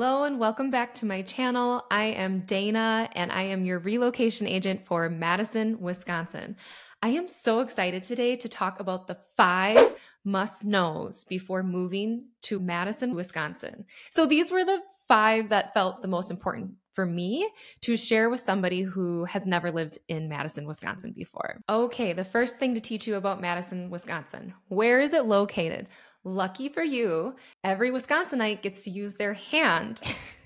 Hello and welcome back to my channel. I am Dayna and I am your relocation agent for Madison, Wisconsin. I am so excited today to talk about the 5 must-knows before moving to Madison, Wisconsin. So these were the 5 that felt the most important for me to share with somebody who has never lived in Madison, Wisconsin before. Okay, the first thing to teach you about Madison, Wisconsin. Where is it located? Lucky for you, every Wisconsinite gets to use their hand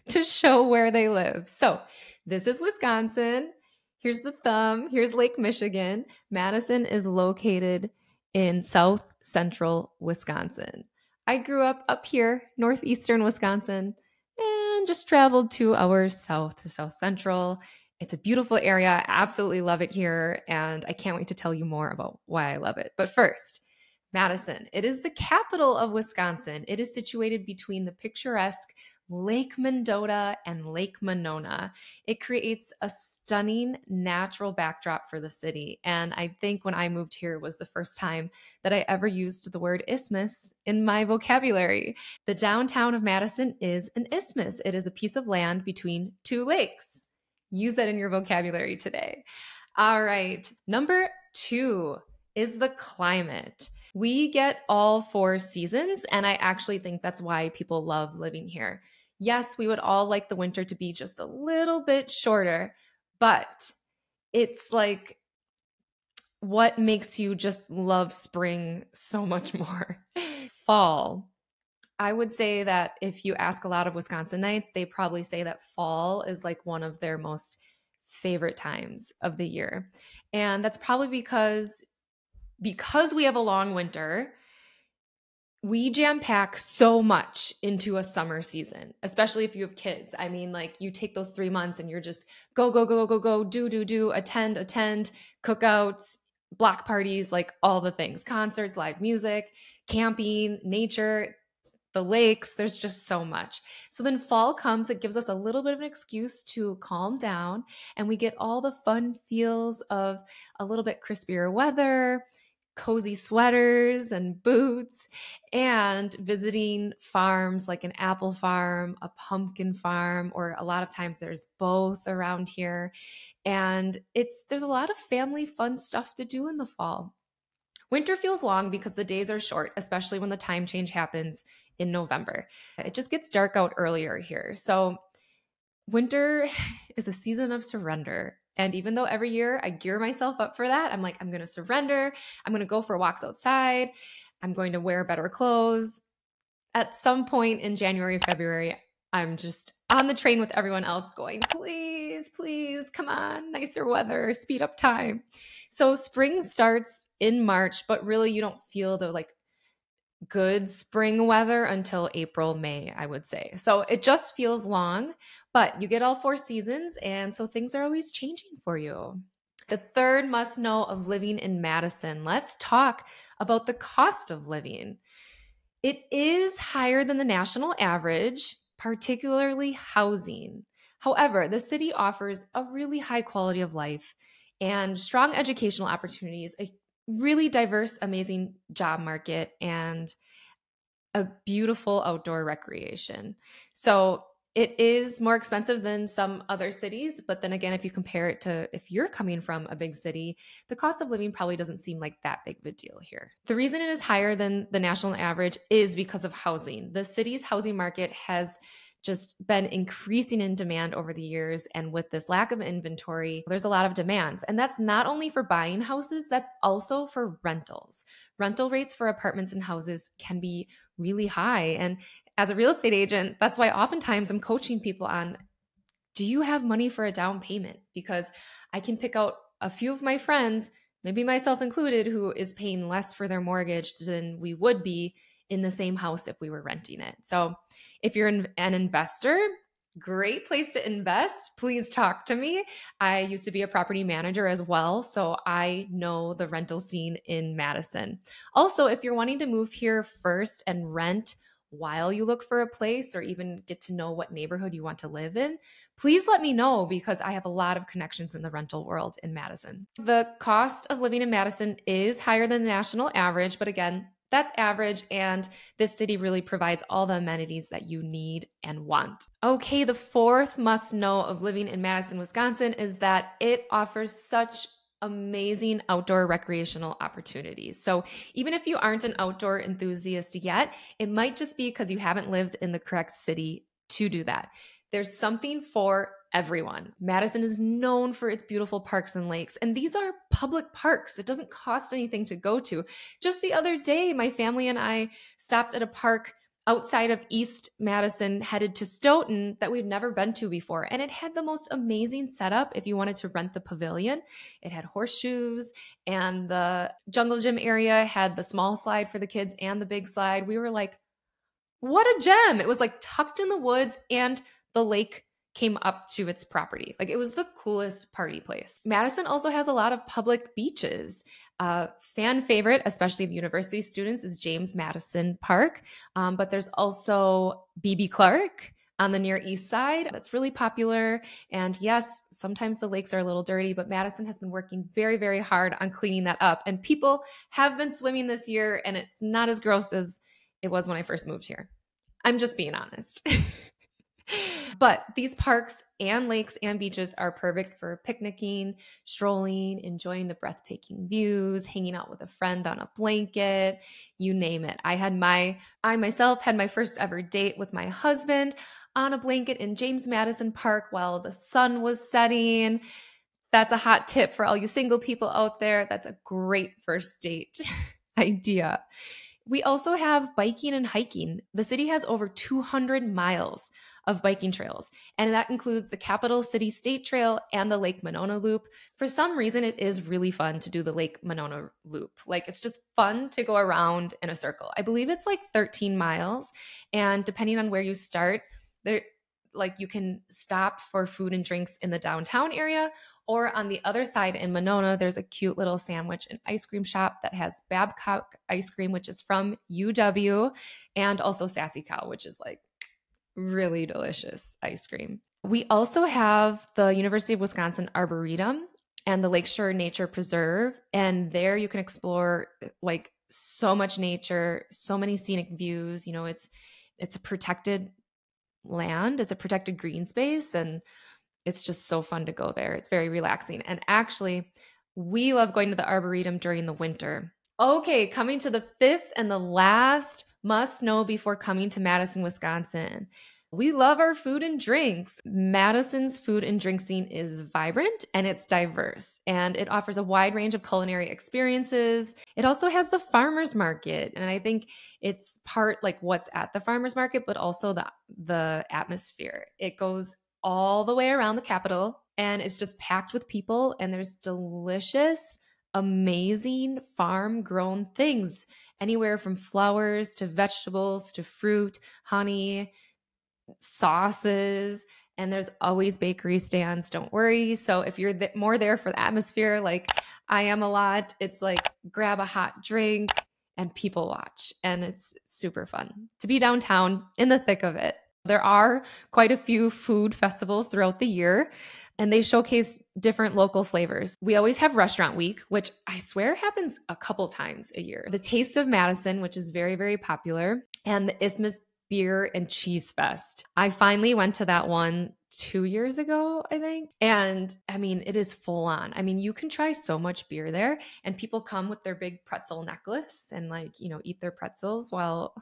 to show where they live. So this is Wisconsin. Here's the thumb. Here's Lake Michigan. Madison is located in south central Wisconsin. I grew up here, northeastern Wisconsin, and just traveled 2 hours south to south central. It's a beautiful area. I absolutely love it here, and I can't wait to tell you more about why I love it. But first, Madison. It is the capital of Wisconsin. It is situated between the picturesque Lake Mendota and Lake Monona. It creates a stunning natural backdrop for the city. And I think when I moved here was the first time that I ever used the word isthmus in my vocabulary. The downtown of Madison is an isthmus. It is a piece of land between 2 lakes. Use that in your vocabulary today. All right. Number 2 is the climate. We get all 4 seasons, and I actually think that's why people love living here. Yes, we would all like the winter to be just a little bit shorter, but it's like what makes you just love spring so much more. Fall. I would say that if you ask a lot of Wisconsinites, they probably say that fall is like one of their most favorite times of the year. And that's probably because we have a long winter, we jam pack so much into a summer season, especially if you have kids. I mean, like you take those 3 months and you're just go, go, go, go, go, do, attend, cookouts, block parties, like all the things, concerts, live music, camping, nature, the lakes. There's just so much. So then fall comes, it gives us a little bit of an excuse to calm down, and we get all the fun feels of a little bit crispier weather, cozy sweaters and boots, and visiting farms like an apple farm, a pumpkin farm, or a lot of times there's both around here. And there's a lot of family fun stuff to do in the fall. Winter feels long because the days are short, especially when the time change happens in November. It just gets dark out earlier here. So winter is a season of surrender. And even though every year I gear myself up for that, I'm like, I'm going to surrender. I'm going to go for walks outside. I'm going to wear better clothes. At some point in January, February, I'm just on the train with everyone else going, please, please, come on, nicer weather, speed up time. So spring starts in March, but really you don't feel the like good spring weather until April, May, I would say. So it just feels long, but you get all 4 seasons, and so things are always changing for you. The third must know of living in Madison. Let's talk about the cost of living. It is higher than the national average, particularly housing. However, the city offers a really high quality of life and strong educational opportunities, a really diverse, amazing job market, and a beautiful outdoor recreation. So it is more expensive than some other cities. But then again, if you compare it to if you're coming from a big city, the cost of living probably doesn't seem like that big of a deal here. The reason it is higher than the national average is because of housing. The city's housing market has just been increasing in demand over the years. And with this lack of inventory, there's a lot of demands. And that's not only for buying houses, that's also for rentals. Rental rates for apartments and houses can be really high. And as a real estate agent, that's why oftentimes I'm coaching people on, do you have money for a down payment? Because I can pick out a few of my friends, maybe myself included, who is paying less for their mortgage than we would be in the same house if we were renting it. So if you're an investor, great place to invest. Please talk to me. I used to be a property manager as well, so I know the rental scene in Madison. Also, if you're wanting to move here first and rent while you look for a place or even get to know what neighborhood you want to live in, please let me know because I have a lot of connections in the rental world in Madison. The cost of living in Madison is higher than the national average, but again, That's average, and this city really provides all the amenities that you need and want. Okay, the fourth must know of living in Madison, Wisconsin is that it offers such amazing outdoor recreational opportunities. So, even if you aren't an outdoor enthusiast yet, it might just be because you haven't lived in the correct city to do that. There's something for everyone. Madison is known for its beautiful parks and lakes, and these are public parks. It doesn't cost anything to go to. Just the other day, my family and I stopped at a park outside of East Madison, headed to Stoughton, that we've never been to before. And it had the most amazing setup if you wanted to rent the pavilion. It had horseshoes, and the jungle gym area had the small slide for the kids and the big slide. We were like, what a gem. It was like tucked in the woods, and the lake came up to its property. Like, it was the coolest party place. Madison also has a lot of public beaches. Fan favorite, especially of university students, is James Madison Park. But there's also BB Clark on the near east side. That's really popular. And yes, sometimes the lakes are a little dirty, but Madison has been working very, very hard on cleaning that up. And people have been swimming this year, and it's not as gross as it was when I first moved here. I'm just being honest. But these parks and lakes and beaches are perfect for picnicking, strolling, enjoying the breathtaking views, hanging out with a friend on a blanket, you name it. I myself had my first ever date with my husband on a blanket in James Madison Park while the sun was setting. That's a hot tip for all you single people out there. That's a great first date idea. We also have biking and hiking. The city has over 200 miles of biking trails, and that includes the Capital City State Trail and the Lake Monona Loop. For some reason, it is really fun to do the Lake Monona Loop. Like, it's just fun to go around in a circle. I believe it's like 13 miles, and depending on where you start, you can stop for food and drinks in the downtown area, or on the other side in Monona, there's a cute little sandwich and ice cream shop that has Babcock ice cream, which is from UW, and also Sassy Cow, which is like really delicious ice cream. We also have the University of Wisconsin Arboretum and the Lakeshore Nature Preserve, and there you can explore like so much nature, so many scenic views. You know, it's a protected land, it's a protected green space, and it's just so fun to go there. It's very relaxing. And actually, we love going to the Arboretum during the winter. Okay, coming to the fifth and the last must know before coming to Madison, Wisconsin. We love our food and drinks. Madison's food and drink scene is vibrant and it's diverse, and it offers a wide range of culinary experiences. It also has the farmers market, and I think it's part like what's at the farmers market, but also the atmosphere. It goes all the way around the Capitol, and it's just packed with people, and there's delicious, amazing farm-grown things, anywhere from flowers to vegetables to fruit, honey, sauces, and there's always bakery stands, don't worry. So if you're more there for the atmosphere, like I am a lot, it's like grab a hot drink and people watch, and it's super fun to be downtown in the thick of it. There are quite a few food festivals throughout the year, and they showcase different local flavors. We always have Restaurant Week, which I swear happens a couple times a year. The Taste of Madison, which is very, very popular, and the Isthmus Beer and Cheese Fest. I finally went to that one 2 years ago, I think. And I mean, it is full on. I mean, you can try so much beer there, and people come with their big pretzel necklace and eat their pretzels while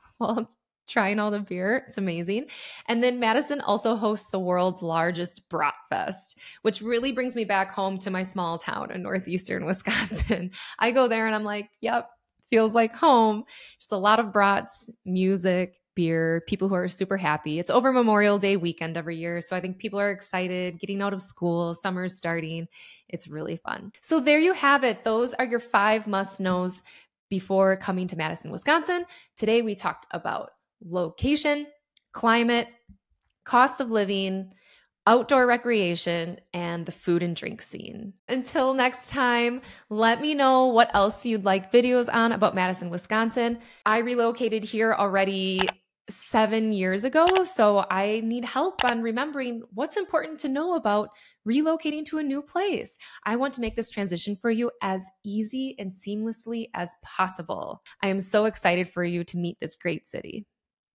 trying all the beer. It's amazing. And then Madison also hosts the world's largest Brat Fest, which really brings me back home to my small town in northeastern Wisconsin. I go there and I'm like, yep, feels like home. Just a lot of brats, music, beer, people who are super happy. It's over Memorial Day weekend every year, so I think people are excited, getting out of school, summer's starting. It's really fun. So there you have it. Those are your 5 must-knows before coming to Madison, Wisconsin. Today we talked about location, climate, cost of living, outdoor recreation, and the food and drink scene. Until next time, let me know what else you'd like videos on about Madison, Wisconsin. I relocated here already 7 years ago. So I need help on remembering what's important to know about relocating to a new place. I want to make this transition for you as easy and seamlessly as possible. I am so excited for you to meet this great city.